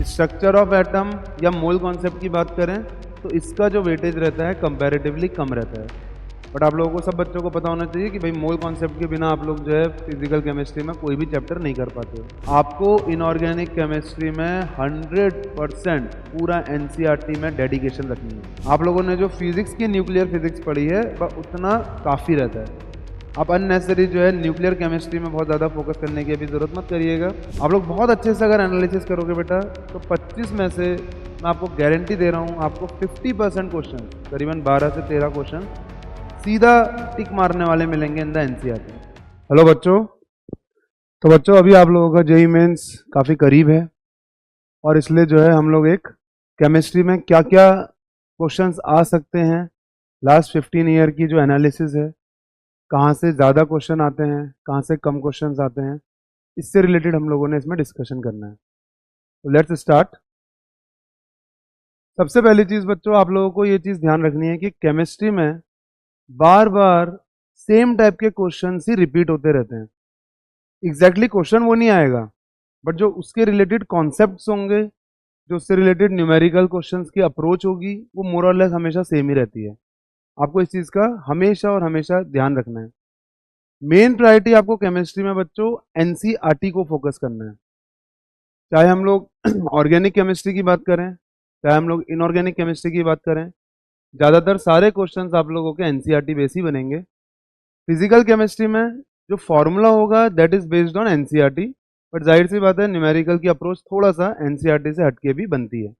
Structure of atom या mole concept की बात करें तो इसका जो वेटेज रहता है कंपैरेटिवली कम रहता है। बट आप लोगों को, सब बच्चों को पता होना चाहिए कि भाई मोल कॉन्सेप्ट के बिना आप लोग जो है फिजिकल केमिस्ट्री में कोई भी चैप्टर नहीं कर पाते हो। आपको इनऑर्गेनिक केमिस्ट्री में 100% पूरा एनसीईआरटी में डेडिकेशन रखनी है। आप लोगों ने जो फिजिक्स की न्यूक्लियर फिजिक्स पढ़ी है वह उतना काफ़ी रहता है। आप अननेसेसरी जो है न्यूक्लियर केमिस्ट्री में बहुत ज़्यादा फोकस करने की अभी ज़रूरत मत करिएगा। आप लोग बहुत अच्छे से अगर एनालिसिस करोगे बेटा तो 25 में से मैं आपको गारंटी दे रहा हूँ आपको 50% क्वेश्चन, करीबन 12 से 13 क्वेश्चन सीधा टिक मारने वाले मिलेंगे इन द एनसीईआरटी। हेलो बच्चों, तो बच्चों अभी आप लोगों का जेईई मेंस काफ़ी करीब है और इसलिए जो है हम लोग एक केमिस्ट्री में क्या क्या क्वेश्चंस आ सकते हैं, लास्ट 15 ईयर की जो एनालिसिस है, कहाँ से ज़्यादा क्वेश्चन आते हैं, कहाँ से कम क्वेश्चंस आते हैं, इससे रिलेटेड हम लोगों ने इसमें डिस्कशन करना है। तो लेट्स स्टार्ट। सबसे पहली चीज़ बच्चों, आप लोगों को ये चीज़ ध्यान रखनी है कि केमिस्ट्री में बार बार सेम टाइप के क्वेश्चन ही रिपीट होते रहते हैं। एग्जैक्टली क्वेश्चन वो नहीं आएगा, बट जो उसके रिलेटेड कॉन्सेप्ट्स होंगे, जो उससे रिलेटेड न्यूमेरिकल क्वेश्चंस की अप्रोच होगी, वो मोर और लेस हमेशा सेम ही रहती है। आपको इस चीज़ का हमेशा और हमेशा ध्यान रखना है। मेन प्रायोरिटी आपको केमिस्ट्री में बच्चों एनसीईआरटी को फोकस करना है। चाहे हम लोग ऑर्गेनिक केमिस्ट्री की बात करें, चाहे हम लोग इनऑर्गेनिक केमिस्ट्री की बात करें, ज़्यादातर सारे क्वेश्चंस आप लोगों के एनसीईआरटी बेस ही बनेंगे। फिजिकल केमिस्ट्री में जो फॉर्मूला होगा that is based on NCERT, but जाहिर सी बात है न्यूमेरिकल की अप्रोच थोड़ा सा एनसीईआरटी से हटके भी बनती है।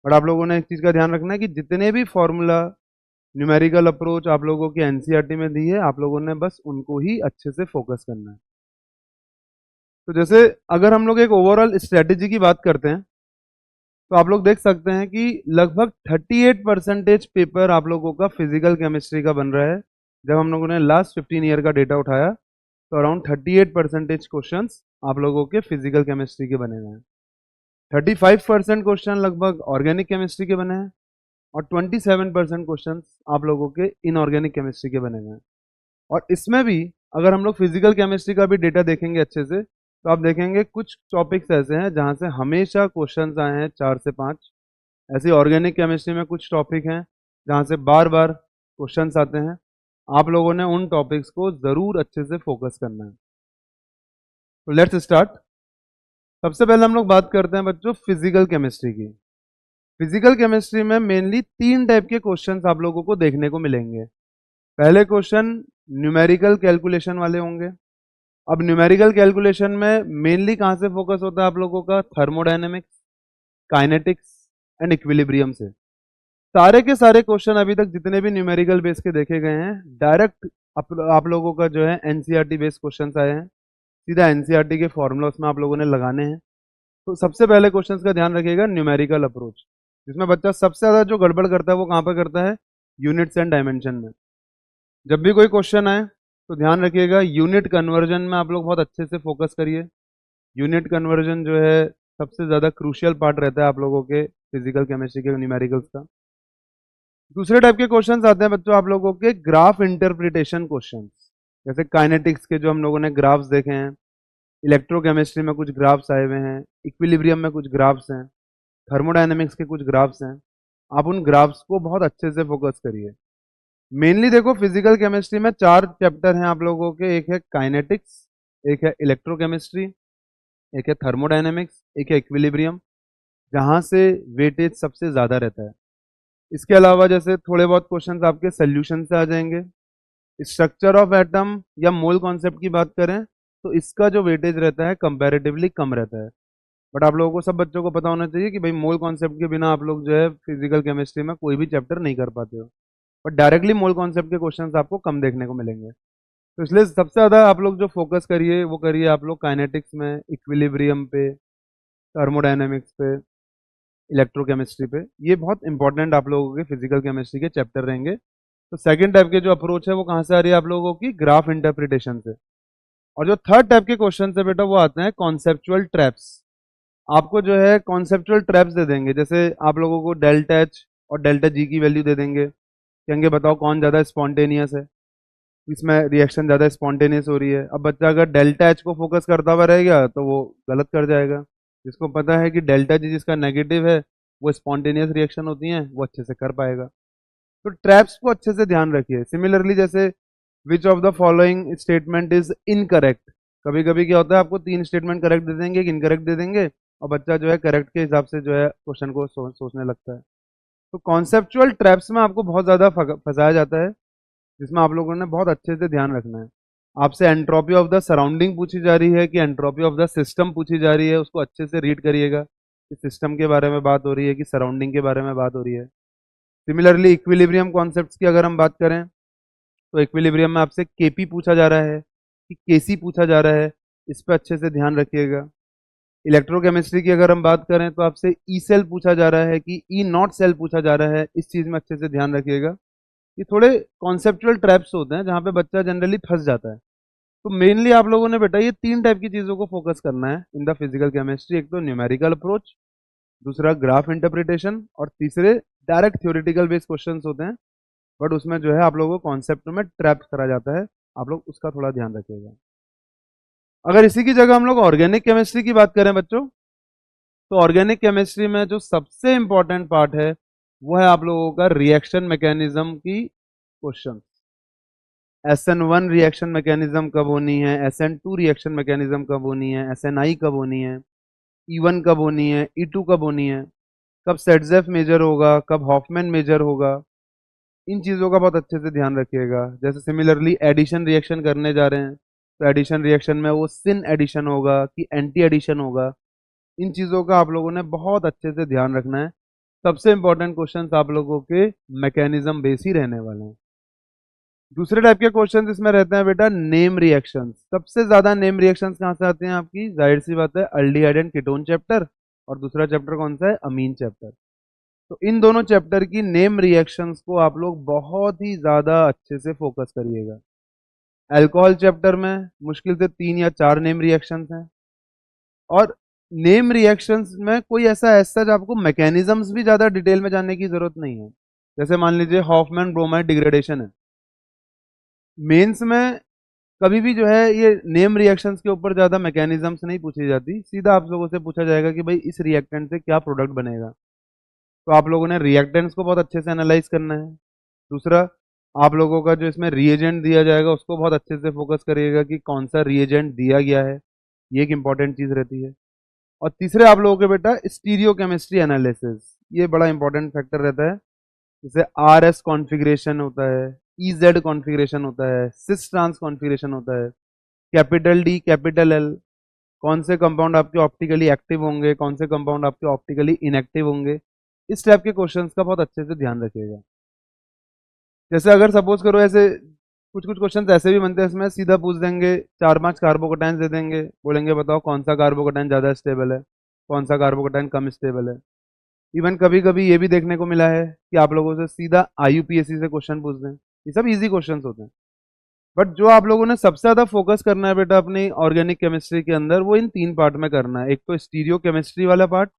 बट आप लोगों ने एक चीज़ का ध्यान रखना है कि जितने भी फॉर्मूला, न्यूमेरिकल अप्रोच आप लोगों की एनसीईआरटी में दी है, आप लोगों ने बस उनको ही अच्छे से फोकस करना है। तो जैसे अगर हम लोग एक ओवरऑल स्ट्रेटेजी की बात करते हैं तो आप लोग देख सकते हैं कि लगभग 38% पेपर आप लोगों का फिजिकल केमिस्ट्री का बन रहा है। जब हम लोगों ने लास्ट 15 ईयर का डेटा उठाया तो अराउंड 38% क्वेश्चन आप लोगों के फिजिकल केमिस्ट्री के बने हुए हैं। 35% क्वेश्चन लगभग ऑर्गेनिक केमिस्ट्री के बने हैं और 27% क्वेश्चन आप लोगों के इनऑर्गेनिक केमिस्ट्री के बने हुए हैं। और इसमें भी अगर हम लोग फिजिकल केमिस्ट्री का भी डेटा देखेंगे अच्छे से तो आप देखेंगे कुछ टॉपिक्स ऐसे हैं जहां से हमेशा क्वेश्चंस आए हैं 4 से 5। ऐसे ऑर्गेनिक केमिस्ट्री में कुछ टॉपिक हैं जहां से बार बार क्वेश्चंस आते हैं। आप लोगों ने उन टॉपिक्स को ज़रूर अच्छे से फोकस करना है। तो लेट्स स्टार्ट। सबसे पहले हम लोग बात करते हैं बच्चों फिजिकल केमिस्ट्री की। फिजिकल केमिस्ट्री में मेनली 3 टाइप के क्वेश्चंस आप लोगों को देखने को मिलेंगे। पहले क्वेश्चन न्यूमेरिकल कैलकुलेशन वाले होंगे। अब न्यूमेरिकल कैलकुलेशन में मेनली कहाँ से फोकस होता है आप लोगों का? थर्मोडायनेमिक्स, काइनेटिक्स एंड इक्विलिब्रियम से। सारे के सारे क्वेश्चन अभी तक जितने भी न्यूमेरिकल बेस के देखे गए हैं, डायरेक्ट आप लोगों का जो है एनसीईआरटी बेस्ड क्वेश्चंस आए हैं। सीधा एनसीईआरटी के फॉर्मूला उसमें आप लोगों ने लगाने हैं। तो सबसे पहले क्वेश्चंस का ध्यान रखिएगा न्यूमेरिकल अप्रोच, जिसमें बच्चा सबसे ज़्यादा जो गड़बड़ करता है वो कहाँ पर करता है? यूनिट्स एंड डायमेंशन में। जब भी कोई क्वेश्चन आए तो ध्यान रखिएगा यूनिट कन्वर्जन में आप लोग बहुत अच्छे से फोकस करिए। यूनिट कन्वर्जन जो है सबसे ज़्यादा क्रूशियल पार्ट रहता है आप लोगों के फिजिकल केमिस्ट्री के न्यूमेरिकल्स का। दूसरे टाइप के क्वेश्चंस आते हैं बच्चों आप लोगों के ग्राफ इंटरप्रिटेशन क्वेश्चंस। जैसे काइनेटिक्स के जो हम लोगों ने ग्राफ्स देखे हैं, इलेक्ट्रोकेमिस्ट्री में कुछ ग्राफ्स आए हुए हैं, इक्विलिब्रियम में कुछ ग्राफ्स हैं, थर्मोडायनेमिक्स के कुछ ग्राफ्स हैं। आप उन ग्राफ्स को बहुत अच्छे से फोकस करिए। मेनली देखो फिजिकल केमिस्ट्री में 4 चैप्टर हैं आप लोगों के। एक है काइनेटिक्स, एक है इलेक्ट्रोकेमिस्ट्री, एक है थर्मोडायनेमिक्स, एक है इक्विलिब्रियम, जहाँ से वेटेज सबसे ज़्यादा रहता है। इसके अलावा जैसे थोड़े बहुत क्वेश्चंस आपके सोल्यूशन से आ जाएंगे। स्ट्रक्चर ऑफ एटम या मोल कॉन्सेप्ट की बात करें तो इसका जो वेटेज रहता है कंपैरेटिवली कम रहता है। बट आप लोगों को, सब बच्चों को पता होना चाहिए कि भाई मोल कॉन्सेप्ट के बिना आप लोग जो है फिजिकल केमिस्ट्री में कोई भी चैप्टर नहीं कर पाते हो। बट डायरेक्टली मोल कॉन्सेप्ट के क्वेश्चंस आपको कम देखने को मिलेंगे। तो इसलिए सबसे ज़्यादा आप लोग जो फोकस करिए वो करिए आप लोग काइनेटिक्स में, इक्विलिब्रियम पे, थर्मोडायनेमिक्स पे, इलेक्ट्रोकेमिस्ट्री पे। ये बहुत इंपॉर्टेंट आप लोगों के फिजिकल केमिस्ट्री के चैप्टर रहेंगे। तो सेकंड टाइप के जो अप्रोच है वो कहाँ से आ रही है आप लोगों की? ग्राफ इंटरप्रिटेशन से। और जो थर्ड टाइप के क्वेश्चन है बेटा वो आते हैं कॉन्सेप्चुअल ट्रैप्स। आपको जो है कॉन्सेप्चुअल ट्रैप्स दे देंगे। जैसे आप लोगों को डेल्टा एच और डेल्टा जी की वैल्यू दे देंगे, कहेंगे बताओ कौन ज़्यादा स्पॉन्टेनियस है, इसमें रिएक्शन ज़्यादा स्पॉन्टेनियस हो रही है। अब बच्चा अगर डेल्टा एच को फोकस करता हुआ रहेगा तो वो गलत कर जाएगा। जिसको पता है कि डेल्टा जी जिसका नेगेटिव है वो स्पॉन्टेनियस रिएक्शन होती हैं, वो अच्छे से कर पाएगा। तो ट्रैप्स को अच्छे से ध्यान रखिए। सिमिलरली जैसे which of the following statement is incorrect, कभी कभी क्या होता है आपको 3 स्टेटमेंट करेक्ट दे देंगे, एक इनकरेक्ट दे देंगे, और बच्चा जो है करेक्ट के हिसाब से जो है क्वेश्चन को सोचने लगता है। तो कॉन्सेप्चुअल ट्रैप्स में आपको बहुत ज़्यादा फंसाया जाता है, जिसमें आप लोगों ने बहुत अच्छे से ध्यान रखना है। आपसे एंट्रोपी ऑफ द सराउंडिंग पूछी जा रही है कि एंट्रोपी ऑफ द सिस्टम पूछी जा रही है, उसको अच्छे से रीड करिएगा कि सिस्टम के बारे में बात हो रही है कि सराउंडिंग के बारे में बात हो रही है। सिमिलरली इक्विलिब्रियम कॉन्सेप्ट्स की अगर हम बात करें तो इक्विलिब्रियम में आपसे केपी पूछा जा रहा है कि केसी पूछा जा रहा है, इस पर अच्छे से ध्यान रखिएगा। इलेक्ट्रोकेमिस्ट्री की अगर हम बात करें तो आपसे ई सेल पूछा जा रहा है कि ई नॉट सेल पूछा जा रहा है, इस चीज़ में अच्छे से ध्यान रखिएगा। ये थोड़े कॉन्सेप्चुअल ट्रैप्स होते हैं जहाँ पे बच्चा जनरली फंस जाता है। तो मेनली आप लोगों ने बेटा ये 3 टाइप की चीज़ों को फोकस करना है इन द फिजिकल केमिस्ट्री। एक तो न्यूमेरिकल अप्रोच, दूसरा ग्राफ इंटरप्रिटेशन, और तीसरे डायरेक्ट थ्योरेटिकल बेस्ड क्वेश्चंस होते हैं, बट उसमें जो है आप लोगों को कॉन्सेप्ट में ट्रैप करा जाता है। आप लोग उसका थोड़ा ध्यान रखिएगा। अगर इसी की जगह हम लोग ऑर्गेनिक केमिस्ट्री की बात करें बच्चों, तो ऑर्गेनिक केमिस्ट्री में जो सबसे इंपॉर्टेंट पार्ट है वो है आप लोगों का रिएक्शन मैकेनिज्म की क्वेश्चन। SN1 रिएक्शन मैकेनिज्म कब होनी है, SN2 रिएक्शन मैकेनिज्म कब होनी है, SNI कब होनी है, E1 कब होनी है, E2 कब होनी है, कब सेटजेफ मेजर होगा, कब हॉफमैन मेजर होगा, इन चीज़ों का बहुत अच्छे से ध्यान रखिएगा। जैसे सिमिलरली एडिशन रिएक्शन करने जा रहे हैं तो एडिशन रिएक्शन में वो सिन एडिशन होगा कि एंटी एडिशन होगा, इन चीज़ों का आप लोगों ने बहुत अच्छे से ध्यान रखना है। सबसे इंपॉर्टेंट क्वेश्चंस आप लोगों के मैकेनिज्म बेस ही रहने वाले हैं। दूसरे टाइप के क्वेश्चंस इसमें रहते हैं बेटा नेम रिएक्शंस। सबसे ज्यादा नेम रिएक्शंस कहाँ से आते हैं आपकी, जाहिर सी बात है अल्डिहाइड एंड कीटोन चैप्टर, और दूसरा चैप्टर कौन सा है, अमीन चैप्टर। तो इन दोनों चैप्टर की नेम रिएक्शंस को आप लोग बहुत ही ज्यादा अच्छे से फोकस करिएगा। अल्कोहल चैप्टर में मुश्किल से 3 या 4 नेम रिएक्शंस हैं, और नेम रिएक्शंस में कोई ऐसा आपको मैकेनिज्म्स भी ज्यादा डिटेल में जानने की जरूरत नहीं है। जैसे मान लीजिए हॉफमैन ब्रोमाइड डिग्रेडेशन है, मेंस में कभी भी जो है ये नेम रिएक्शंस के ऊपर ज़्यादा मैकेनिज्म्स नहीं पूछी जाती, सीधा आप लोगों से पूछा जाएगा कि भाई इस रिएक्टेंट से क्या प्रोडक्ट बनेगा। तो आप लोगों ने रिएक्टेंट्स को बहुत अच्छे से एनालाइज करना है। दूसरा, आप लोगों का जो इसमें रिएजेंट दिया जाएगा उसको बहुत अच्छे से फोकस करिएगा कि कौन सा रिएजेंट दिया गया है, ये एक इंपॉर्टेंट चीज़ रहती है। और तीसरे आप लोगों के बेटा स्टीरियो केमिस्ट्री एनालिसिस, ये बड़ा इंपॉर्टेंट फैक्टर रहता है। जैसे RS कॉन्फ़िगरेशन होता है, EZ कॉन्फ़िगरेशन होता है, सिस ट्रांस कॉन्फ़िगरेशन होता है, कैपिटल D कैपिटल L, कौन से कंपाउंड आपके ऑप्टिकली एक्टिव होंगे, कौन से कंपाउंड आपके ऑप्टिकली इनएक्टिव होंगे, इस टाइप के क्वेश्चंस का बहुत अच्छे से ध्यान रखिएगा। जैसे अगर सपोज करो ऐसे कुछ कुछ क्वेश्चंस ऐसे भी बनते हैं, इसमें सीधा पूछ देंगे 4-5 कार्बोकटाइंस दे देंगे, बोलेंगे बताओ कौन सा कार्बोकटाइन ज़्यादा स्टेबल है, कौन सा कार्बोकटाइन कम स्टेबल है। इवन कभी कभी ये भी देखने को मिला है कि आप लोगों से सीधा IUPAC से क्वेश्चन पूछ दें। ये सब इजी क्वेश्चंस होते हैं, बट जो आप लोगों ने सबसे ज्यादा फोकस करना है बेटा अपनी ऑर्गेनिक केमिस्ट्री के अंदर, वो इन 3 पार्ट में करना है। एक तो स्टीरियो केमिस्ट्री वाला part,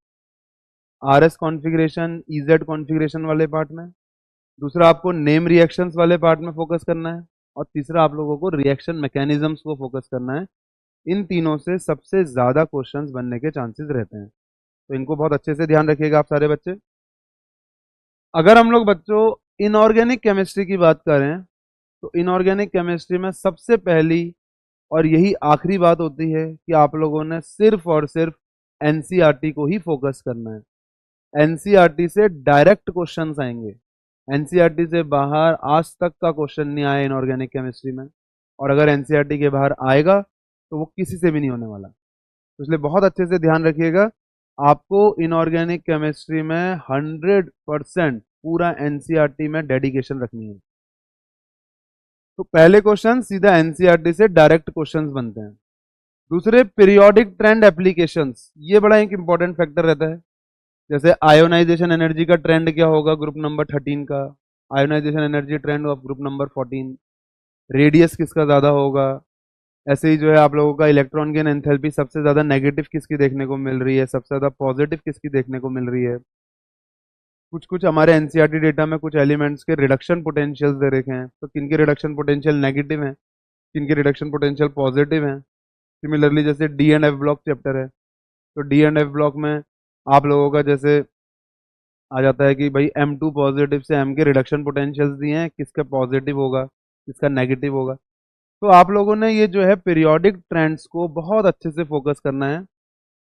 RS configuration EZ configuration वाले पार्ट में, दूसरा आपको नेम रिएक्शंस वाले पार्ट में फोकस करना है, और तीसरा आप लोगों को रिएक्शन मैकेनिज्म्स को फोकस करना है। इन तीनों से सबसे ज्यादा क्वेश्चंस बनने के चांसेस रहते हैं, तो इनको बहुत अच्छे से ध्यान रखिएगा आप सारे बच्चे। अगर हम लोग बच्चों इनऑर्गेनिक केमिस्ट्री की बात करें तो इनऑर्गेनिक केमिस्ट्री में सबसे पहली और यही आखिरी बात होती है कि आप लोगों ने सिर्फ और सिर्फ एनसीईआरटी को ही फोकस करना है। एनसीईआरटी से डायरेक्ट क्वेश्चंस आएंगे, एनसीईआरटी से बाहर आज तक का क्वेश्चन नहीं आया इनऑर्गेनिक केमिस्ट्री में, और अगर एनसीईआरटी के बाहर आएगा तो वो किसी से भी नहीं होने वाला। तो इसलिए बहुत अच्छे से ध्यान रखिएगा, आपको इनऑर्गेनिक केमिस्ट्री में 100% पूरा एनसीईआरटी में डेडिकेशन रखनी है। तो पहले क्वेश्चन सीधा एनसीईआरटी से डायरेक्ट क्वेश्चंस बनते हैं। दूसरे पीरियोडिक ट्रेंड एप्लीकेशंस, ये बड़ा एक इंपॉर्टेंट फैक्टर रहता है। जैसे आयोनाइजेशन एनर्जी का ट्रेंड क्या होगा ग्रुप नंबर 13 का, ionisation energy trend of group number 14, radius किसका ज़्यादा होगा। ऐसे ही जो है आप लोगों का इलेक्ट्रॉन गेन एंथैल्पी सबसे ज़्यादा नेगेटिव किसकी देखने को मिल रही है, सबसे ज़्यादा पॉजिटिव किसकी देखने को मिल रही है। कुछ कुछ हमारे एनसीईआरटी डेटा में कुछ एलिमेंट्स के रिडक्शन पोटेंशियल्स दे रखे हैं, तो किनके रिडक्शन पोटेंशियल नेगेटिव हैं, किनके रिडक्शन पोटेंशियल पॉजिटिव हैं। सिमिलरली जैसे D and F block chapter है, तो डी एंड एफ ब्लॉक में आप लोगों का जैसे आ जाता है कि भाई M2 पॉजिटिव से M के रिडक्शन पोटेंशियल्स दिए हैं, किसका पॉजिटिव होगा किसका नेगेटिव होगा। तो आप लोगों ने ये जो है पीरियोडिक ट्रेंड्स को बहुत अच्छे से फोकस करना है।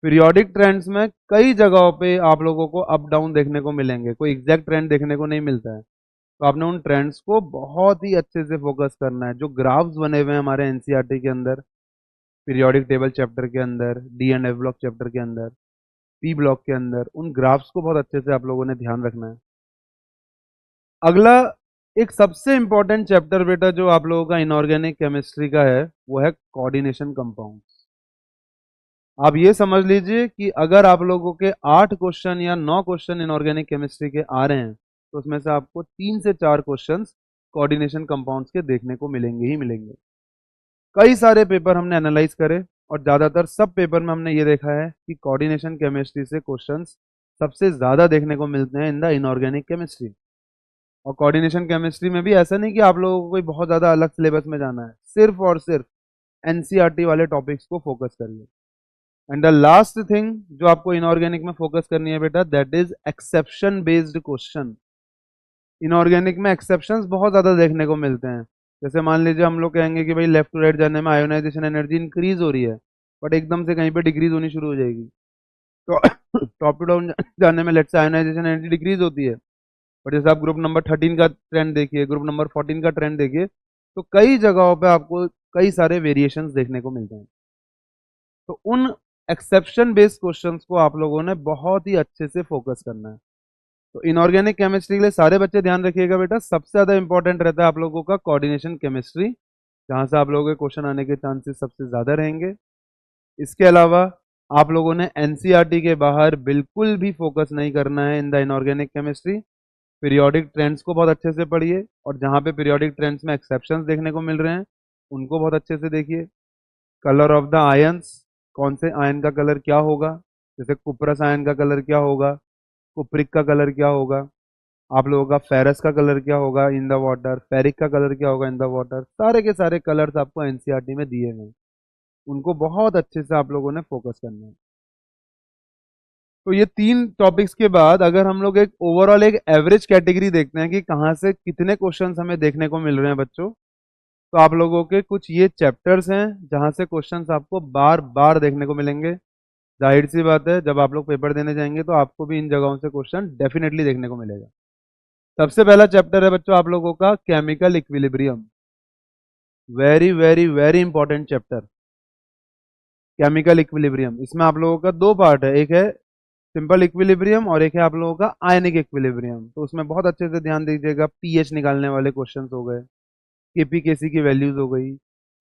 पीरियोडिक ट्रेंड्स में कई जगहों पे आप लोगों को अप डाउन देखने को मिलेंगे, कोई एग्जैक्ट ट्रेंड देखने को नहीं मिलता है। तो आपने उन ट्रेंड्स को बहुत ही अच्छे से फोकस करना है। जो ग्राफ्स बने हुए हैं हमारे एनसीईआरटी के अंदर, पीरियोडिक टेबल चैप्टर के अंदर, D and F block chapter के अंदर, पी ब्लॉक के अंदर, उन ग्राफ्स को बहुत अच्छे से आप लोगों ने ध्यान रखना है। अगला एक सबसे इंपॉर्टेंट चैप्टर बेटा जो आप लोगों का इनऑर्गेनिक केमिस्ट्री का है वो है कोऑर्डिनेशन कंपाउंड्स। आप ये समझ लीजिए कि अगर आप लोगों के 8 क्वेश्चन या 9 क्वेश्चन इनऑर्गेनिक केमिस्ट्री के आ रहे हैं तो उसमें से आपको 3 से 4 क्वेश्चंस कोऑर्डिनेशन कंपाउंड्स के देखने को मिलेंगे ही मिलेंगे। कई सारे पेपर हमने एनालाइज करे और ज़्यादातर सब पेपर में हमने ये देखा है कि कोऑर्डिनेशन केमिस्ट्री से क्वेश्चंस सबसे ज़्यादा देखने को मिलते हैं इन द इनऑर्गेनिक केमिस्ट्री। और कोऑर्डिनेशन केमिस्ट्री में भी ऐसा नहीं कि आप लोगों को कोई बहुत ज़्यादा अलग सिलेबस में जाना है, सिर्फ और सिर्फ एनसीईआरटी वाले टॉपिक्स को फोकस करिए। एंड द लास्ट थिंग जो आपको इनऑर्गेनिक में फोकस करनी है बेटा, that is exception based question. Inorganic में एक्सेप्शंस बहुत ज़्यादा देखने को मिलते हैं। जैसे मान लीजिए हम लोग कहेंगे कि भाई लेफ्ट टू राइट जाने में आयोनाइजेशन एनर्जी इंक्रीज हो रही है, बट एकदम से कहीं पे डिक्रीज होनी शुरू हो जाएगी। तो टॉप टू डाउन जाने में let's say ionisation energy decrease होती है, बट जैसे आप ग्रुप नंबर 13 का ट्रेंड देखिए, ग्रुप नंबर 14 का ट्रेंड देखिए, तो कई जगहों पे आपको कई सारे वेरिएशंस देखने को मिलते हैं। तो उन एक्सेप्शन बेस्ड क्वेश्चंस को आप लोगों ने बहुत ही अच्छे से फोकस करना है। तो इनऑर्गेनिक केमिस्ट्री के लिए सारे बच्चे ध्यान रखिएगा बेटा, सबसे ज़्यादा इंपॉर्टेंट रहता है आप लोगों का कोऑर्डिनेशन केमिस्ट्री, जहाँ से आप लोगों के क्वेश्चन आने के चांसेस सबसे ज़्यादा रहेंगे। इसके अलावा आप लोगों ने एनसीईआरटी के बाहर बिल्कुल भी फोकस नहीं करना है in the inorganic chemistry. Periodic trends को बहुत अच्छे से पढ़िए और जहाँ पे पीरियोडिक ट्रेंड्स में एक्सेप्शंस देखने को मिल रहे हैं उनको बहुत अच्छे से देखिए। कलर ऑफ द आयंस, कौन से आयन का कलर क्या होगा, जैसे कुप्रस आयन का कलर क्या होगा, कुप्रिक का कलर क्या होगा, आप लोगों का फेरस का कलर क्या होगा इन द वाटर, फेरिक का कलर क्या होगा इन द वाटर, सारे के सारे कलर्स आपको एनसीईआरटी में दिए हैं, उनको बहुत अच्छे से आप लोगों ने फोकस करना है। तो ये 3 टॉपिक्स के बाद अगर हम लोग एक ओवरऑल एक एवरेज कैटेगरी देखते हैं कि कहाँ से कितने क्वेश्चंस हमें देखने को मिल रहे हैं बच्चों, तो आप लोगों के कुछ ये चैप्टर्स हैं जहाँ से क्वेश्चंस आपको बार बार देखने को मिलेंगे। जाहिर सी बात है जब आप लोग पेपर देने जाएंगे तो आपको भी इन जगहों से क्वेश्चन डेफिनेटली देखने को मिलेगा। सबसे पहला चैप्टर है बच्चों आप लोगों का chemical equilibrium. Very very very important chapter chemical equilibrium. इसमें आप लोगों का 2 पार्ट है, एक है सिंपल इक्विलिब्रियम और एक है आप लोगों का आयनिक इक्विलिब्रियम। तो उसमें बहुत अच्छे से ध्यान दीजिएगा, पीएच निकालने वाले क्वेश्चंस हो गए, केपीकेसी की वैल्यूज हो गई,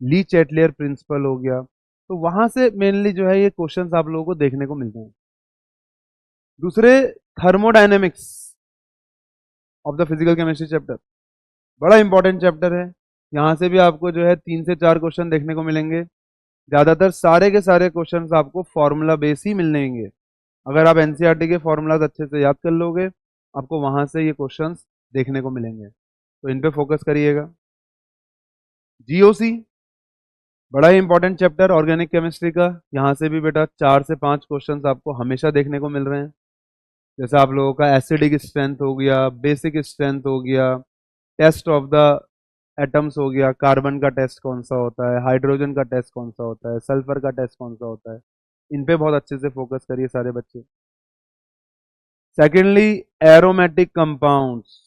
ली चैटलियर प्रिंसिपल हो गया। तो वहां से मेनली जो है ये क्वेश्चंस आप लोगों को देखने को मिलते हैं। दूसरे, thermodynamics of the physical chemistry chapter, बड़ा इंपॉर्टेंट चैप्टर है। यहाँ से भी आपको जो है 3 से 4 क्वेश्चन देखने को मिलेंगे। ज़्यादातर सारे के सारे क्वेश्चंस आपको फॉर्मूला बेस ही मिलेंगे। अगर आप एनसीईआरटी के फॉर्मूलाज अच्छे से याद कर लोगे आपको वहां से ये क्वेश्चंस देखने को मिलेंगे, तो इन पे फोकस करिएगा। जीओसी, बड़ा ही इंपॉर्टेंट चैप्टर ऑर्गेनिक केमिस्ट्री का। यहाँ से भी बेटा 4 से 5 क्वेश्चंस आपको हमेशा देखने को मिल रहे हैं। जैसे आप लोगों का एसिडिक स्ट्रेंथ हो गया, बेसिक स्ट्रेंथ हो गया, टेस्ट ऑफ द एटम्स हो गया, कार्बन का टेस्ट कौन सा होता है, हाइड्रोजन का टेस्ट कौन सा होता है, सल्फर का टेस्ट कौन सा होता है, इन पे बहुत अच्छे से फोकस करिए सारे बच्चे। Secondly, aromatic compounds,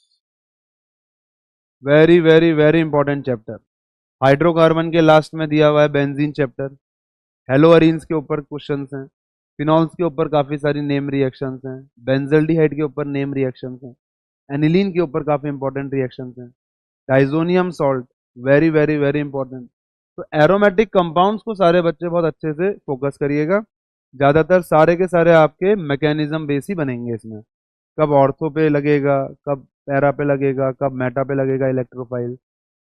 very very very important chapter. Hydrocarbon के लास्ट में दिया हुआ है बेंजीन चैप्टर, हेलोअरीन्स के ऊपर क्वेश्चंस हैं, फिनॉल्स के ऊपर काफ़ी सारी नेम रिएक्शंस हैं, बेंजल्डिहाइड के ऊपर नेम रिएक्शंस हैं, एनिलीन के ऊपर काफ़ी इंपॉर्टेंट रिएक्शंस हैं, diazonium salt, very very very important. तो एरोमेटिक कंपाउंड्स को सारे बच्चे बहुत अच्छे से फोकस करिएगा। ज़्यादातर सारे के सारे आपके मैकेनिज्म बेस ही बनेंगे इसमें, कब ऑर्थो पे लगेगा, कब पैरा पे लगेगा, कब मेटा पे लगेगा इलेक्ट्रोफाइल,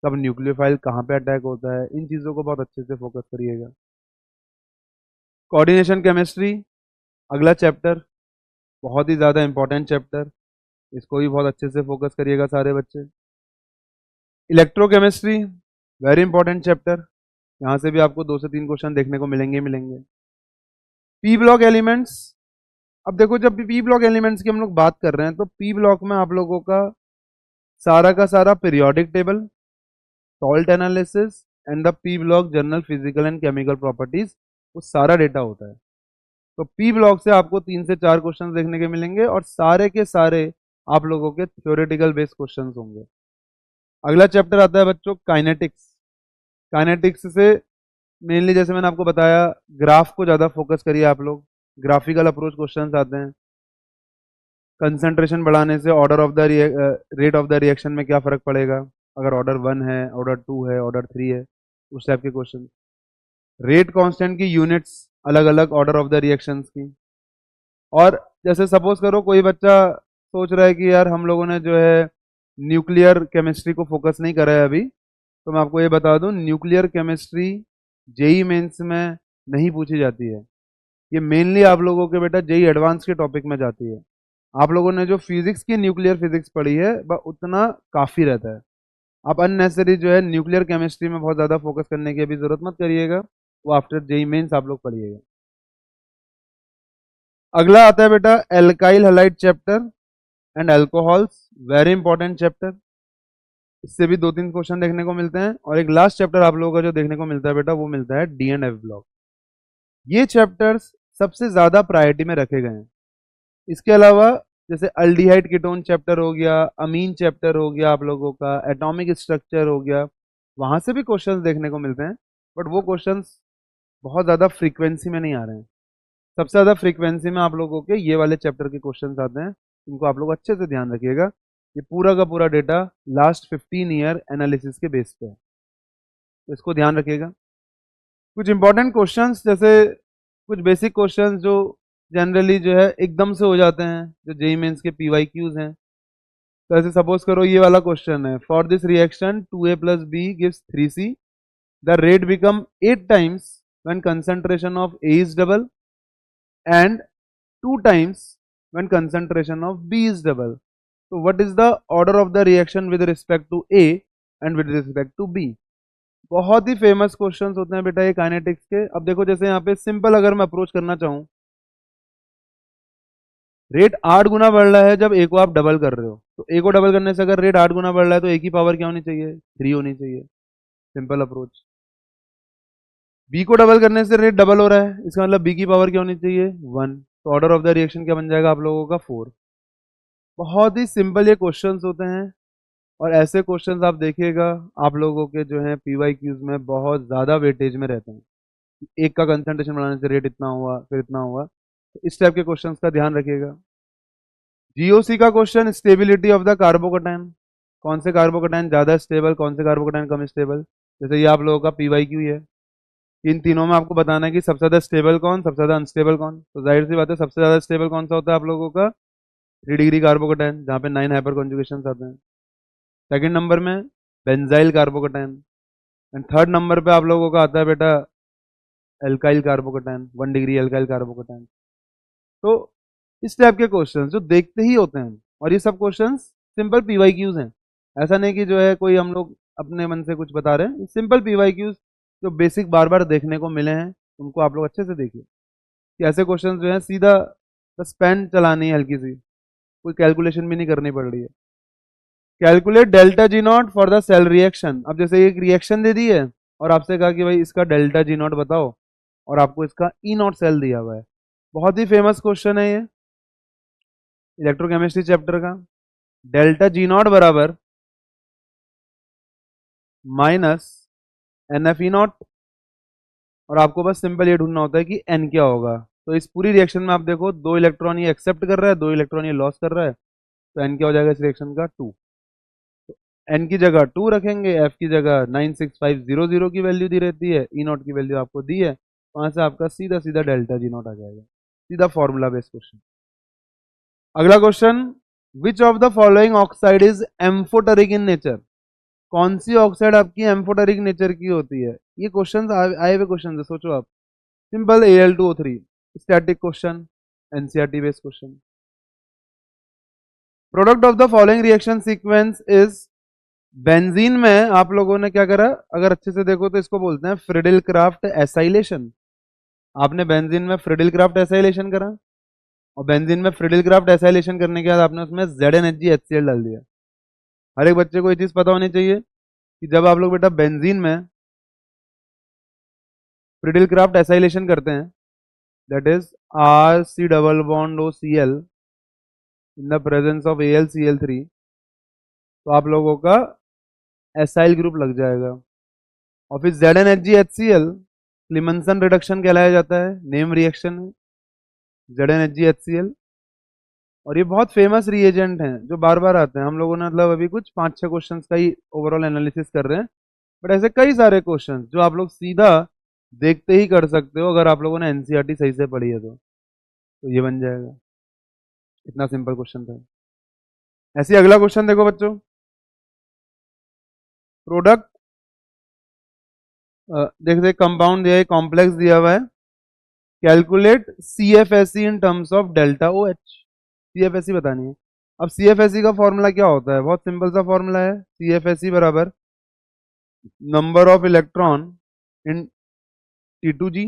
कब न्यूक्लियोफाइल कहाँ पे अटैक होता है, इन चीज़ों को बहुत अच्छे से फोकस करिएगा। कोऑर्डिनेशन केमिस्ट्री, अगला चैप्टर, बहुत ही ज़्यादा इंपॉर्टेंट चैप्टर, इसको भी बहुत अच्छे से फोकस करिएगा सारे बच्चे। इलेक्ट्रोकेमिस्ट्री, वेरी इंपॉर्टेंट चैप्टर, यहाँ से भी आपको 2 से 3 क्वेश्चन देखने को मिलेंगे ही मिलेंगे। पी ब्लॉक एलिमेंट्स, अब देखो जब भी पी ब्लॉक एलिमेंट्स की हम लोग बात कर रहे हैं तो पी ब्लॉक में आप लोगों का सारा periodic table, salt analysis and the P block journal physical and chemical properties, वो सारा डेटा होता है। तो पी ब्लॉक से आपको 3 से 4 क्वेश्चन देखने के मिलेंगे और सारे के सारे आप लोगों के थ्योरेटिकल बेस्ड क्वेश्चंस होंगे। अगला चैप्टर आता है बच्चों काइनेटिक्स। काइनेटिक्स से मेनली जैसे मैंने आपको बताया ग्राफ को ज़्यादा फोकस करिए आप लोग, ग्राफिकल अप्रोच क्वेश्चंस आते हैं। कंसंट्रेशन बढ़ाने से order of the rate of the reaction में क्या फ़र्क पड़ेगा, अगर ऑर्डर 1 है, ऑर्डर 2 है, ऑर्डर 3 है, उस टाइप के क्वेश्चन। रेट कांस्टेंट की यूनिट्स अलग अलग ऑर्डर ऑफ द रिएक्शंस की। और जैसे सपोज करो कोई बच्चा सोच रहा है कि यार हम लोगों ने जो है न्यूक्लियर केमिस्ट्री को फोकस नहीं करा है अभी, तो मैं आपको ये बता दूं न्यूक्लियर केमिस्ट्री जेई मेंस में नहीं पूछी जाती है। ये मेनली आप लोगों के बेटा जेई एडवांस के टॉपिक में जाती है। आप लोगों ने जो फिजिक्स की न्यूक्लियर फिजिक्स पढ़ी है वह उतना काफ़ी रहता है। आप अननेसेसरी जो है न्यूक्लियर केमिस्ट्री में बहुत ज़्यादा फोकस करने की अभी ज़रूरत मत करिएगा, वो आफ्टर जेई मेंस आप लोग पढ़िएगा। अगला आता है बेटा alkyl halide chapter and alcohols, very important chapter. इससे भी 2-3 क्वेश्चन देखने को मिलते हैं। और एक लास्ट चैप्टर आप लोगों का जो देखने को मिलता है बेटा वो मिलता है डी एंड एफ ब्लॉक। ये चैप्टर्स सबसे ज्यादा प्रायोरिटी में रखे गए हैं। इसके अलावा जैसे अल्डिहाइड कीटोन चैप्टर हो गया, अमीन चैप्टर हो गया, आप लोगों का एटॉमिक स्ट्रक्चर हो गया, वहां से भी क्वेश्चंस देखने को मिलते हैं। बट वो क्वेश्चंस बहुत ज्यादा फ्रीक्वेंसी में नहीं आ रहे हैं। सबसे ज़्यादा फ्रीक्वेंसी में आप लोगों के ये वाले चैप्टर के क्वेश्चंस आते हैं। इनको आप लोग अच्छे से ध्यान रखिएगा। ये पूरा का पूरा डेटा लास्ट 15 ईयर एनालिसिस के बेस पे है, तो इसको ध्यान रखिएगा। कुछ इंपॉर्टेंट क्वेश्चंस जैसे कुछ बेसिक क्वेश्चंस जो जनरली जो है एकदम से हो जाते हैं, जो जेई मेंस के पीवाई क्यूज हैं। तो ऐसे सपोज करो ये वाला क्वेश्चन है, for this reaction 2a + b gives 3c, the rate become 8 times when concentration of a is double and 2 times when concentration of B is double. So what is the order of the reaction with respect to A and with respect to B? बहुत ही famous questions होते हैं बेटा ये kinetics के। अब देखो जैसे यहाँ पे सिंपल अगर मैं अप्रोच करना चाहूँ, रेट 8 गुना बढ़ रहा है जब ए को आप डबल कर रहे हो, तो ए को डबल करने से अगर रेट 8 गुना बढ़ रहा है तो ए की पावर क्या होनी चाहिए, 3 होनी चाहिए। Simple approach. बी को डबल करने से रेट डबल हो रहा है, इसका मतलब बी की पावर क्या होनी चाहिए, 1। तो ऑर्डर ऑफ द रिएक्शन क्या बन जाएगा आप लोगों का, 4। बहुत ही सिंपल ये क्वेश्चंस होते हैं। और ऐसे क्वेश्चंस आप देखिएगा आप लोगों के जो है पीवाई क्यूज में बहुत ज़्यादा वेटेज में रहते हैं। एक का कंसंट्रेशन बढ़ाने से रेट इतना हुआ फिर इतना हुआ, तो इस टाइप के क्वेश्चंस का ध्यान रखिएगा। जीओसी का क्वेश्चन, स्टेबिलिटी ऑफ द कार्बोकटाइन, कौन से कार्बोकटाइन ज़्यादा स्टेबल, कौन से कार्बोकटाइन कम स्टेबल। जैसे ये आप लोगों का पीवाई क्यू है, इन तीनों में आपको बताना है कि सबसे ज़्यादा स्टेबल कौन, सबसे ज़्यादा अनस्टेबल कौन। तो जाहिर सी बात है सबसे ज़्यादा स्टेबल कौन सा होता है आप लोगों का, 3 डिग्री कार्बोकटाइन, जहाँ पे 9 हाइपर कॉन्जुगेशन आते हैं। सेकंड नंबर में बेंजाइल कार्बोकटाइन, एंड थर्ड नंबर पे आप लोगों का आता है बेटा एल्काइल कार्बोकटाइन, 1 डिग्री एल्काइल कार्बोकटाइन। तो इस टाइप के क्वेश्चन जो देखते ही होते हैं, और ये सब क्वेश्चन सिंपल पीवाई क्यूज हैं। ऐसा नहीं कि जो है कोई हम लोग अपने मन से कुछ बता रहे हैं, सिंपल पीवाई क्यूज जो बेसिक बार बार देखने को मिले हैं उनको आप लोग अच्छे से देखिए कि ऐसे क्वेश्चन जो है सीधा बस पेन चलानी है, हल्की सी कोई कैलकुलेशन भी नहीं करनी पड़ रही है। Calculate delta G naught for the cell reaction. अब जैसे एक रिएक्शन दे दी है और आपसे कहा कि भाई इसका डेल्टा जी नॉट बताओ, और आपको इसका ई नॉट सेल दिया हुआ है। बहुत ही फेमस क्वेश्चन है ये इलेक्ट्रोकेमिस्ट्री चैप्टर का। डेल्टा जी नॉट बराबर minus n F E naught, और आपको बस सिंपल ये ढूंढना होता है कि एन क्या होगा। तो इस पूरी रिएक्शन में आप देखो 2 इलेक्ट्रॉन ये एक्सेप्ट कर रहा है, 2 इलेक्ट्रॉन ये लॉस कर रहा है, तो एन क्या हो जाएगा इस रिएक्शन का, 2। एन की जगह 2 रखेंगे, एफ की जगह 96500 की वैल्यू दी रहती है, ई नॉट की वैल्यू आपको दी है, वहां से आपका सीधा सीधा डेल्टा जी नॉट आ जाएगा, सीधा फॉर्मूला बेस्ड क्वेश्चन। अगला question, which of the following oxide is amphoteric in nature. कौन सी ऑक्साइड आपकी एम्फोटेरिक नेचर की होती है। ये क्वेश्चन आए हुए क्वेश्चन है, सोचो आप। Simple Al2O3, static question, NCERT based question. Product of the following reaction sequence is, benzene में आप लोगों ने क्या करा, अगर अच्छे से देखो तो इसको बोलते हैं फ्रिडल क्राफ्ट एसाइलेशन। आपने बेंजीन में फ्रिडिल क्राफ्ट एसाइलेशन करा, और बेंजीन में फ्रिडिल क्राफ्ट एसाइलेशन करने के बाद आपने उसमें ZnHgHCl डाल दिया। हर एक बच्चे को ये चीज़ पता होनी चाहिए कि जब आप लोग बेटा बेंजीन में फ्रिडिल क्राफ्ट एसाइलेशन करते हैं, that is RC double bond OCl in the presence of AlCl3, तो आप लोगों का एसाइल ग्रुप लग जाएगा। और फिर ZnHgHCl क्लीमंसन रिडक्शन कहलाया जाता है, नेम रिएक्शन है ZnHgHCl। और ये बहुत फेमस रिएजेंट हैं जो बार बार आते हैं। हम लोगों ने मतलब अभी कुछ 5-6 क्वेश्चंस का ही ओवरऑल एनालिसिस कर रहे हैं, बट ऐसे कई सारे क्वेश्चंस जो आप लोग सीधा देखते ही कर सकते हो अगर आप लोगों ने एनसीईआरटी सही से पढ़ी है तो ये बन जाएगा। इतना सिंपल क्वेश्चन था। ऐसे ही अगला क्वेश्चन देखो बच्चों, प्रोडक्ट देखते कंपाउंड दिया है, कॉम्प्लेक्स दिया हुआ है, calculate CFSE in terms of delta OH। CFSE बतानी है। अब CFSE का फॉर्मूला क्या होता है? बहुत सिंपल सा फॉर्मूला है, CFSE बराबर number of electron in T2G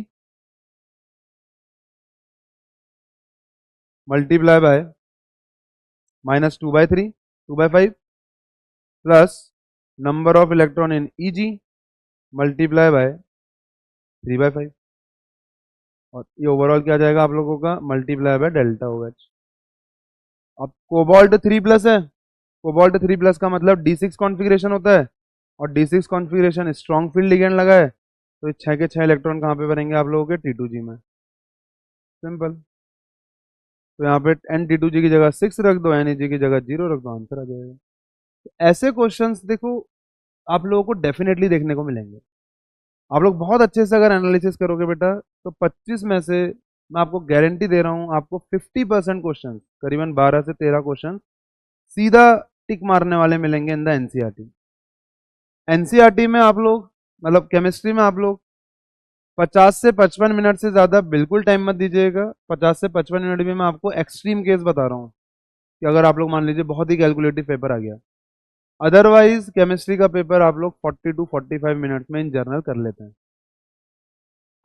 multiply by -2/3 2/5 plus number of electron in EG multiply by 3/5, और ये ओवरऑल क्या जाएगा आप लोगों का मल्टीप्लाई बाय डेल्टा OH। अब कोबाल्ट 3+ है, कोबाल्ट 3+ का मतलब D6 कॉन्फ़िगरेशन होता है, और D6 configuration strong field ligand लगा है, तो ये 6 के 6 इलेक्ट्रॉन कहाँ पे बनेंगे आप लोगों के T2G में। सिंपल। तो यहाँ पे NT2G की जगह 6 रख दो, NEG की जगह 0 रख दो, आंसर आ जाएगा। तो ऐसे क्वेश्चंस देखो आप लोगों को डेफिनेटली देखने को मिलेंगे। आप लोग बहुत अच्छे से अगर एनालिसिस करोगे बेटा, तो 25 में से मैं आपको गारंटी दे रहा हूँ आपको 50% क्वेश्चन, करीबन 12 से 13 क्वेश्चन सीधा टिक मारने वाले मिलेंगे इन द एनसीईआरटी। एनसीईआरटी में आप लोग मतलब केमिस्ट्री में आप लोग 50 से 55 मिनट से ज़्यादा बिल्कुल टाइम मत दीजिएगा। 50 से 55 मिनट में मैं आपको एक्सट्रीम केस बता रहा हूँ कि अगर आप लोग मान लीजिए बहुत ही कैलकुलेटिव पेपर आ गया, अदरवाइज केमिस्ट्री का पेपर आप लोग 40 टू 45 मिनट्स में इन जर्नल कर लेते हैं।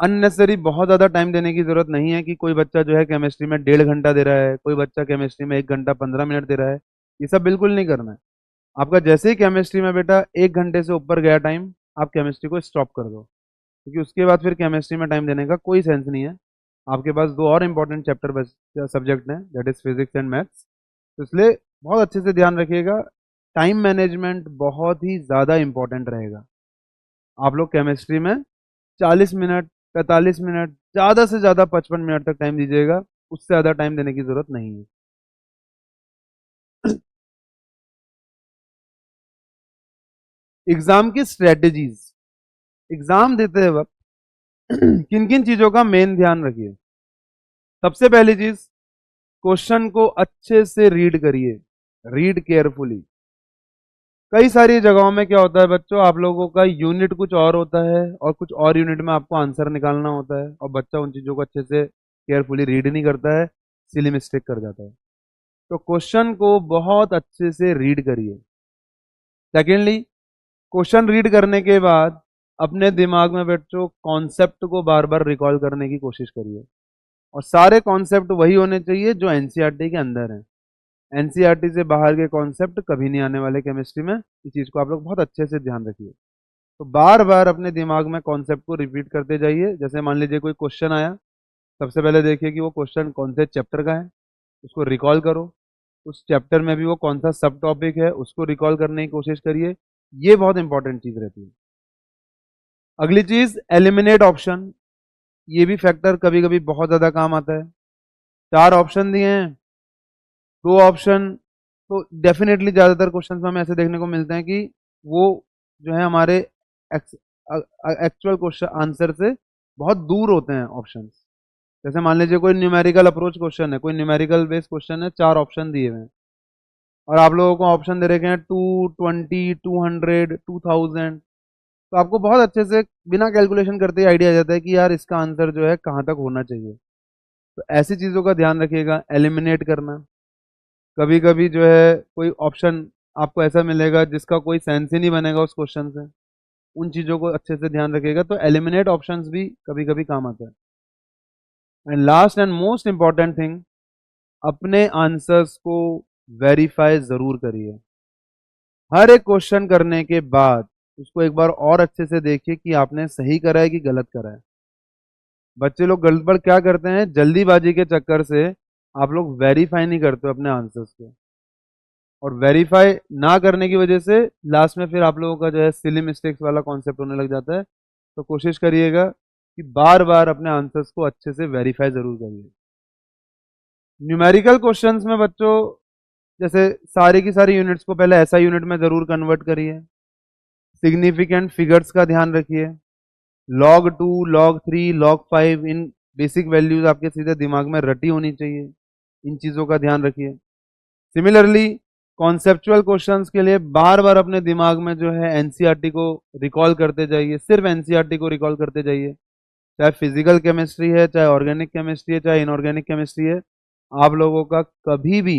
अननेसेसरी बहुत ज़्यादा टाइम देने की जरूरत नहीं है कि कोई बच्चा जो है केमिस्ट्री में 1.5 घंटा दे रहा है, कोई बच्चा केमिस्ट्री में 1 घंटा 15 मिनट दे रहा है। ये सब बिल्कुल नहीं करना है। आपका जैसे ही केमिस्ट्री में बेटा 1 घंटे से ऊपर गया टाइम, आप केमिस्ट्री को स्टॉप कर दो, क्योंकि उसके बाद फिर केमिस्ट्री में टाइम देने का कोई सेंस नहीं है। आपके पास 2 और इंपॉर्टेंट चैप्टर बच सब्जेक्ट हैं, that is physics and maths. तो इसलिए बहुत अच्छे से ध्यान रखिएगा, टाइम मैनेजमेंट बहुत ही ज़्यादा इंपॉर्टेंट रहेगा। आप लोग केमिस्ट्री में 40 मिनट 45 मिनट ज़्यादा से ज़्यादा 55 मिनट तक टाइम दीजिएगा, उससे ज़्यादा टाइम देने की ज़रूरत नहीं है। एग्जाम की स्ट्रेटेजीज, एग्जाम देते वक्त किन किन चीज़ों का मेन ध्यान रखिए। सबसे पहली चीज, क्वेश्चन को अच्छे से रीड करिए, रीड केयरफुली। कई सारी जगहों में क्या होता है बच्चों, आप लोगों का यूनिट कुछ और होता है और कुछ और यूनिट में आपको आंसर निकालना होता है, और बच्चा उन चीज़ों को अच्छे से केयरफुली रीड नहीं करता है, सिली मिस्टेक कर जाता है। तो क्वेश्चन को बहुत अच्छे से रीड करिए। सेकेंडली, क्वेश्चन रीड करने के बाद अपने दिमाग में बच्चों कॉन्सेप्ट को बार बार रिकॉल करने की कोशिश करिए, और सारे कॉन्सेप्ट वही होने चाहिए जो एनसीईआरटी के अंदर हैं। एनसीईआरटी से बाहर के कॉन्सेप्ट कभी नहीं आने वाले केमिस्ट्री में। इस चीज़ को आप लोग बहुत अच्छे से ध्यान रखिए। तो बार बार अपने दिमाग में कॉन्सेप्ट को रिपीट करते जाइए। जैसे मान लीजिए कोई क्वेश्चन आया, सबसे पहले देखिए कि वो क्वेश्चन कौन से चैप्टर का है, उसको रिकॉल करो। उस चैप्टर में भी वो कौन सा सब टॉपिक है उसको रिकॉल करने की कोशिश करिए। ये बहुत इंपॉर्टेंट चीज़ रहती है। अगली चीज़, एलिमिनेट ऑप्शन। ये भी फैक्टर कभी कभी बहुत ज़्यादा काम आता है। 4 ऑप्शन दिए हैं, 2 ऑप्शन, तो डेफिनेटली ज़्यादातर क्वेश्चंस में हमें ऐसे देखने को मिलते हैं कि वो जो है हमारे एक्चुअल क्वेश्चन आंसर से बहुत दूर होते हैं ऑप्शंस। जैसे मान लीजिए कोई न्यूमेरिकल अप्रोच क्वेश्चन है, कोई न्यूमेरिकल बेस्ड क्वेश्चन है, 4 ऑप्शन दिए हुए हैं, और आप लोगों को ऑप्शन दे रखे हैं 220 200 2000, तो आपको बहुत अच्छे से बिना कैलकुलेशन करते ही आइडिया आ जाता है कि यार इसका आंसर जो है कहाँ तक होना चाहिए। तो ऐसी चीज़ों का ध्यान रखिएगा, एलिमिनेट करना। कभी कभी जो है कोई ऑप्शन आपको ऐसा मिलेगा जिसका कोई सेंस ही नहीं बनेगा उस क्वेश्चन से, उन चीज़ों को अच्छे से ध्यान रखिएगा। तो एलिमिनेट ऑप्शंस भी कभी कभी काम आता है। And last and most important thing, अपने आंसर्स को वेरीफाई ज़रूर करिए। हर एक क्वेश्चन करने के बाद उसको एक बार और अच्छे से देखिए कि आपने सही करा है कि गलत करा है। बच्चे लोग गड़बड़ क्या करते हैं, जल्दीबाजी के चक्कर से आप लोग वेरीफाई नहीं करते हो अपने आंसर्स को, और वेरीफाई ना करने की वजह से लास्ट में फिर आप लोगों का जो है सिली मिस्टेक्स वाला कॉन्सेप्ट होने लग जाता है। तो कोशिश करिएगा कि बार बार अपने आंसर्स को अच्छे से वेरीफाई जरूर करिए। न्यूमेरिकल क्वेश्चंस में बच्चों, जैसे सारी की सारी यूनिट्स को पहले ऐसा यूनिट में जरूर कन्वर्ट करिए। सिग्निफिकेंट फिगर्स का ध्यान रखिए। log 2, log 3, log 5, इन बेसिक वैल्यूज आपके सीधे दिमाग में रटी होनी चाहिए। इन चीज़ों का ध्यान रखिए। सिमिलरली कॉन्सेप्चुअल क्वेश्चंस के लिए बार बार अपने दिमाग में जो है एनसीईआरटी को रिकॉल करते जाइए, सिर्फ एनसीईआरटी को रिकॉल करते जाइए। चाहे फिजिकल केमिस्ट्री है, चाहे ऑर्गेनिक केमिस्ट्री है, चाहे इनऑर्गेनिक केमिस्ट्री है, आप लोगों का कभी भी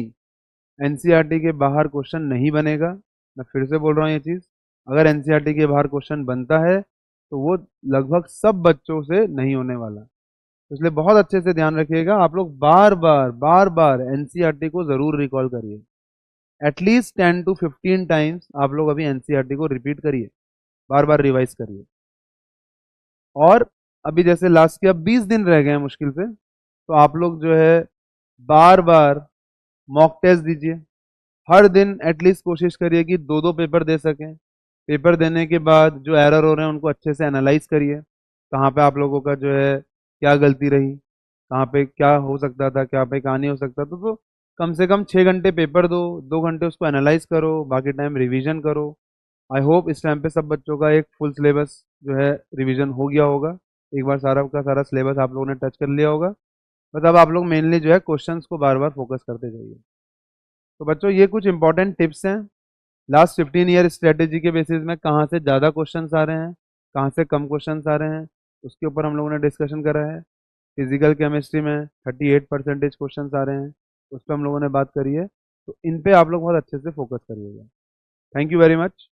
एनसीईआरटी के बाहर क्वेश्चन नहीं बनेगा। मैं फिर से बोल रहा हूँ ये चीज़, अगर एनसीईआरटी के बाहर क्वेश्चन बनता है तो वो लगभग सब बच्चों से नहीं होने वाला। इसलिए बहुत अच्छे से ध्यान रखिएगा, आप लोग बार बार एनसीईआरटी को ज़रूर रिकॉल करिए। एटलीस्ट 10 to 15 टाइम्स आप लोग अभी एनसीईआरटी को रिपीट करिए, बार बार रिवाइज करिए। और अभी जैसे लास्ट के अब 20 दिन रह गए हैं मुश्किल से, तो आप लोग जो है बार बार मॉक टेस्ट दीजिए। हर दिन एटलीस्ट कोशिश करिए कि दो दो पेपर दे सकें। पेपर देने के बाद जो एरर हो रहे हैं उनको अच्छे से एनालाइज करिए, कहाँ पे आप लोगों का जो है क्या गलती रही, कहाँ पे क्या हो सकता था, क्या पे कहाँ नहीं हो सकता था। तो कम से कम 6 घंटे पेपर दो, 2 घंटे उसको एनालाइज करो, बाकी टाइम रिवीजन करो। आई होप इस टाइम पे सब बच्चों का एक फुल सिलेबस जो है रिवीजन हो गया होगा। एक बार सारा का सारा सिलेबस आप लोगों ने टच कर लिया होगा। बस अब आप लोग मेनली जो है क्वेश्चंस को बार बार फोकस करते जाइए। तो बच्चों ये कुछ इंपॉर्टेंट टिप्स हैं लास्ट 15 ईयर स्ट्रेटेजी के बेसिस में, कहाँ से ज़्यादा क्वेश्चंस आ रहे हैं, कहाँ से कम क्वेश्चंस आ रहे हैं, उसके ऊपर हम लोगों ने डिस्कशन करा है। फिजिकल केमिस्ट्री में 38% क्वेश्चंस आ रहे हैं, उस पर हम लोगों ने बात करी है। तो इन पे आप लोग बहुत अच्छे से फोकस करिएगा। Thank you very much.